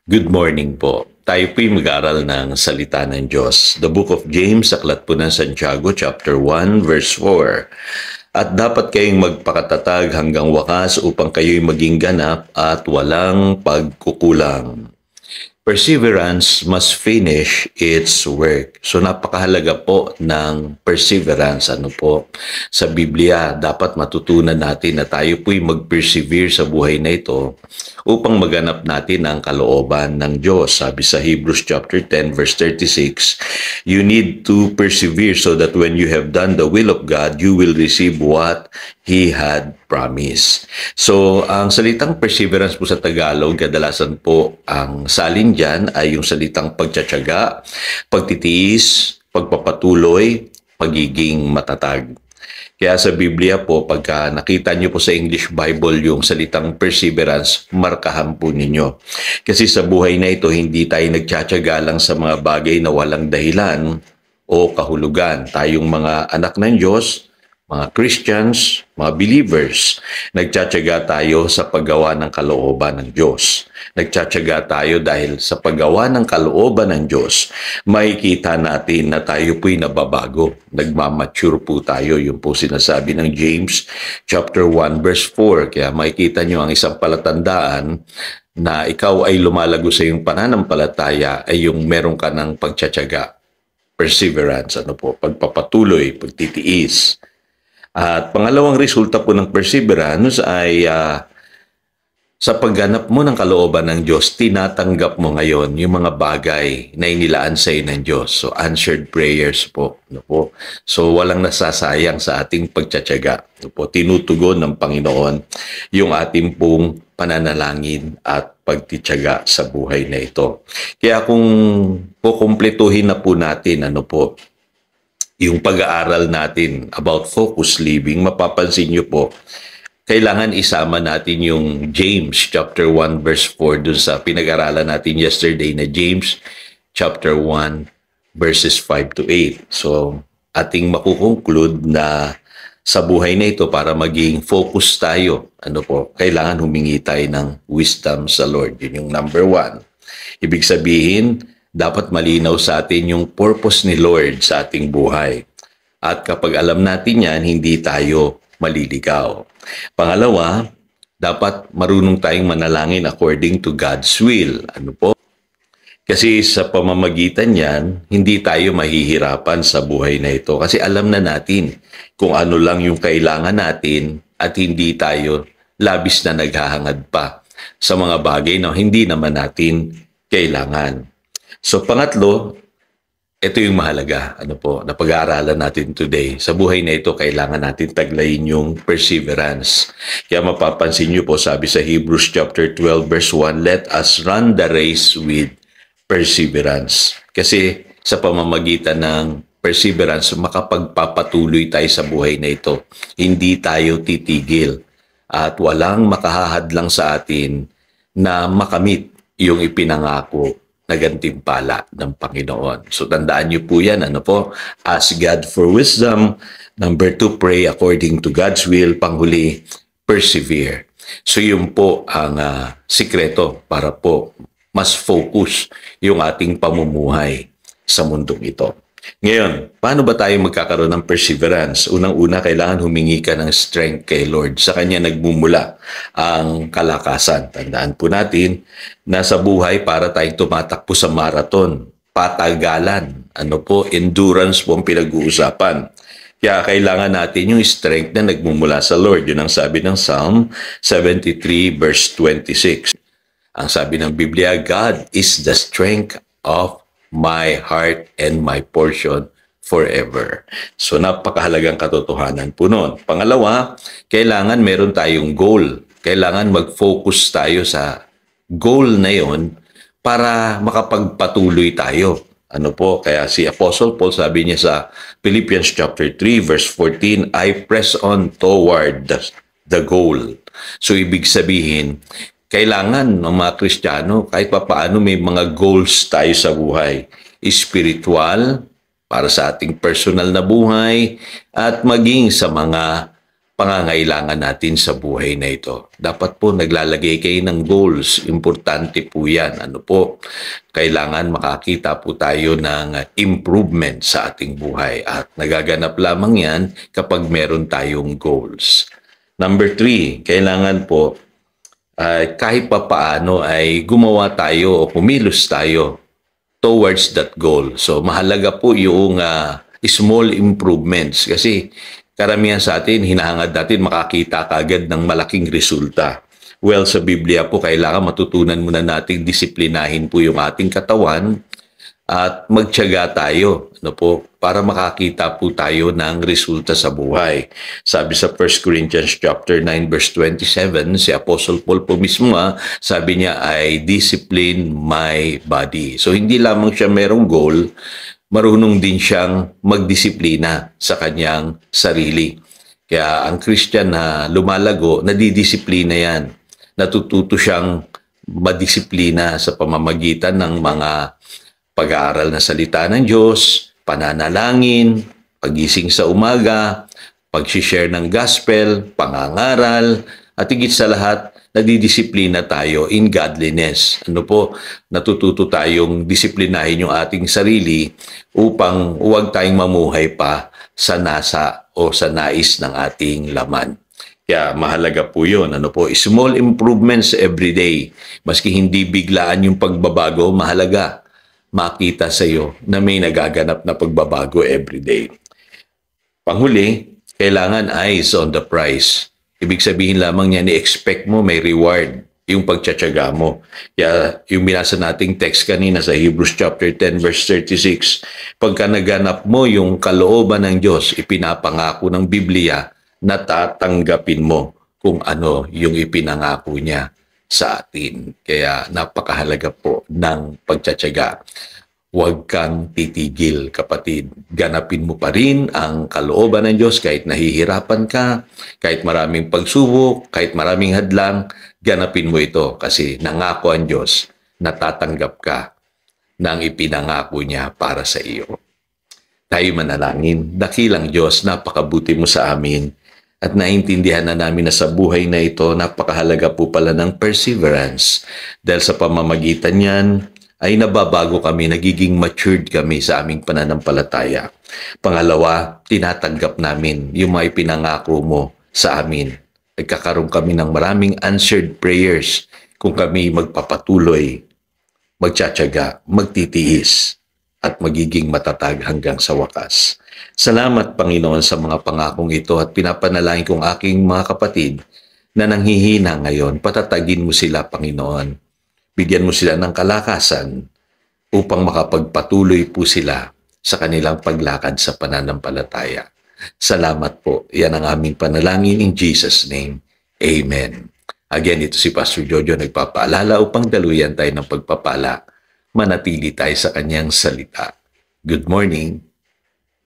Good morning po. Tayo po'y mag-aral ng salita ng Diyos. The Book of James, Aklat po ng Santiago, chapter 1, verse 4. At dapat kayong magpakatatag hanggang wakas upang kayo'y maging ganap at walang pagkukulang. Perseverance must finish its work. So napakahalaga po ng perseverance. Ano po? Sa Biblia, dapat matutunan natin na tayo po'y mag-persevere sa buhay na ito upang maganap natin ang kalooban ng Diyos. Sabi sa Hebrews chapter 10 verse 36, you need to persevere so that when you have done the will of God, you will receive what He had promised. So, ang salitang perseverance po sa Tagalog, kadalasan po ang salin dyan ay yung salitang pagtsatsaga, pagtitiis, pagpapatuloy, pagiging matatag. Kaya sa Biblia po, pagka nakita nyo po sa English Bible yung salitang perseverance, markahan po ninyo. Kasi sa buhay na ito, hindi tayo nagtsatsaga lang sa mga bagay na walang dahilan o kahulugan. Tayong mga anak ng Diyos, mga Christians, mga believers, nagtsatsaga tayo sa paggawa ng kalooban ng Diyos. Nagtsatsaga tayo dahil sa paggawa ng kalooban ng Diyos, makikita natin na tayo po'y nababago. Nagmamature po tayo. Yung po sinasabi ng James chapter 1 verse 4. Kaya makikita nyo ang isang palatandaan na ikaw ay lumalago sa iyong pananampalataya ay yung meron ka ng pagtsatsaga, perseverance, pagpapatuloy, pagtitiis. At pangalawang resulta po ng perseverance ay sa pagganap mo ng kalooban ng Diyos, tinatanggap mo ngayon yung mga bagay na inilaan sa iyo ng Diyos. So, answered prayers po. So, walang nasasayang sa ating pagtsatsaga. Tinutugon ng Panginoon yung ating pong pananalangin at pagtitsaga sa buhay na ito. Kaya kung kukumpletuhin na po natin, yung pag-aaral natin about focus living, mapapansin nyo po, kailangan isama natin yung James chapter 1 verse 4 dun sa pinag-aralan natin yesterday na James chapter 1 verses 5 to 8. So, ating makukonclude na sa buhay na ito para maging focus tayo, kailangan humingi tayo ng wisdom sa Lord. Yun yung number 1. Ibig sabihin, dapat malinaw sa atin yung purpose ni Lord sa ating buhay. At kapag alam natin yan, hindi tayo maliligaw. Pangalawa, dapat marunong tayong manalangin according to God's will. Kasi sa pamamagitan yan, hindi tayo mahihirapan sa buhay na ito. Kasi alam na natin kung ano lang yung kailangan natin at hindi tayo labis na naghahangad pa sa mga bagay na hindi naman natin kailangan. So pangatlo, ito yung mahalaga, na pag-aaralan natin today. Sa buhay na ito, kailangan natin taglayin yung perseverance. Kaya mapapansin nyo po, sabi sa Hebrews chapter 12 verse 1, let us run the race with perseverance. Kasi sa pamamagitan ng perseverance, makapagpapatuloy tayo sa buhay na ito. Hindi tayo titigil. At walang makahahadlang sa atin na makamit yung ipinangako na gantimpala ng Panginoon. So tandaan niyo po yan, ask God for wisdom. Number 2, pray according to God's will. Panghuli, persevere. So yun po ang sikreto para po mas focus yung ating pamumuhay sa mundong ito. Ngayon, paano ba tayo magkakaroon ng perseverance? Unang-una, kailangan humingi ka ng strength kay Lord. Sa Kanya nagmumula ang kalakasan. Tandaan po natin na sa buhay para tayong tumatakbo sa marathon, patagalan, endurance po ang pinag-uusapan. Kaya kailangan natin yung strength na nagmumula sa Lord. Yun ang sabi ng Psalm 73 verse 26. Ang sabi ng Biblia, God is the strength of my heart and my portion forever. So napakahalagang katotohanan po nun. Pangalawa, kailangan meron tayong goal. Kailangan mag-focus tayo sa goal na yon para makapagpatuloy tayo. Kaya si Apostle Paul sabi niya sa Philippians chapter 3 verse 14, I press on toward the goal. So ibig sabihin, kailangan ng mga Kristiyano, kahit papaano may mga goals tayo sa buhay. Spiritual, para sa ating personal na buhay, at maging sa mga pangangailangan natin sa buhay na ito. Dapat po naglalagay kayo ng goals. Importante po yan. Ano po? Kailangan makakita po tayo ng improvement sa ating buhay. At nagaganap lamang yan kapag meron tayong goals. Number 3, kailangan po kahit pa paano ay gumawa tayo o kumilos tayo towards that goal. So mahalaga po yung small improvements kasi karamihan sa atin, hinahangad natin makakita kagad ng malaking resulta. Well, sa Biblia po, kailangan matutunan muna natin disiplinahin po yung ating katawan at magtiyaga tayo para makakita po tayo ng resulta sa buhay. Sabi sa 1 Corinthians chapter 9 verse 27, si Apostle Paul po mismo sabi niya ay discipline my body. So hindi lamang siya merong goal, marunong din siyang magdisiplina sa kanyang sarili. Kaya ang Christian na lumalago, nadidisiplina yan. Natututo siyang madisiplina sa pamamagitan ng mga pag-aaral na salita ng Diyos, pananalangin, pagising sa umaga, pag-share ng gospel, pangangaral, at higit sa lahat, nadidisiplina tayo in godliness. Natututo tayong disiplinahin yung ating sarili upang huwag tayong mamuhay pa sa nasa o sa nais ng ating laman. Kaya mahalaga po yun. Small improvements every day. Maski hindi biglaan yung pagbabago, mahalaga makita sa iyo na may nagaganap na pagbabago every day. Panghuli, kailangan eyes on the prize. Ibig sabihin lamang niya, ni-expect mo may reward yung pagtsatsaga mo. Kaya yung binasa nating text kanina sa Hebrews chapter 10 verse 36, pagka naganap mo yung kalooban ng Diyos, ipinapangako ng Biblia, natatanggapin mo kung ano yung ipinangako niya sa atin. Kaya napakahalaga po ng pagtsatsaga. Huwag kang titigil, kapatid. Ganapin mo pa rin ang kalooban ng Diyos kahit nahihirapan ka, kahit maraming pagsubok, kahit maraming hadlang, ganapin mo ito kasi nangako ang Diyos, natatanggap ka ng ipinangako niya para sa iyo. Tayo manalangin. Dakilang Diyos, napakabuti mo sa amin at naintindihan na namin na sa buhay na ito, napakahalaga po pala ng perseverance dahil sa pamamagitan niyan, ay nababago kami, nagiging matured kami sa aming pananampalataya. Pangalawa, tinatanggap namin yung mga ipinangako mo sa amin. Nagkakaroon kami ng maraming answered prayers kung kami magpapatuloy, magtsatsaga, magtitiis, at magiging matatag hanggang sa wakas. Salamat, Panginoon, sa mga pangakong ito at pinapanalangin kong aking mga kapatid na nanghihina ngayon. Patatagin mo sila, Panginoon. Bigyan mo sila ng kalakasan upang makapagpatuloy po sila sa kanilang paglakad sa pananampalataya. Salamat po. Yan ang aming panalangin in Jesus' name. Amen. Again, ito si Pastor Jojo nagpapaalala upang daluyan tayo ng pagpapala. Manatili tayo sa kanyang salita. Good morning.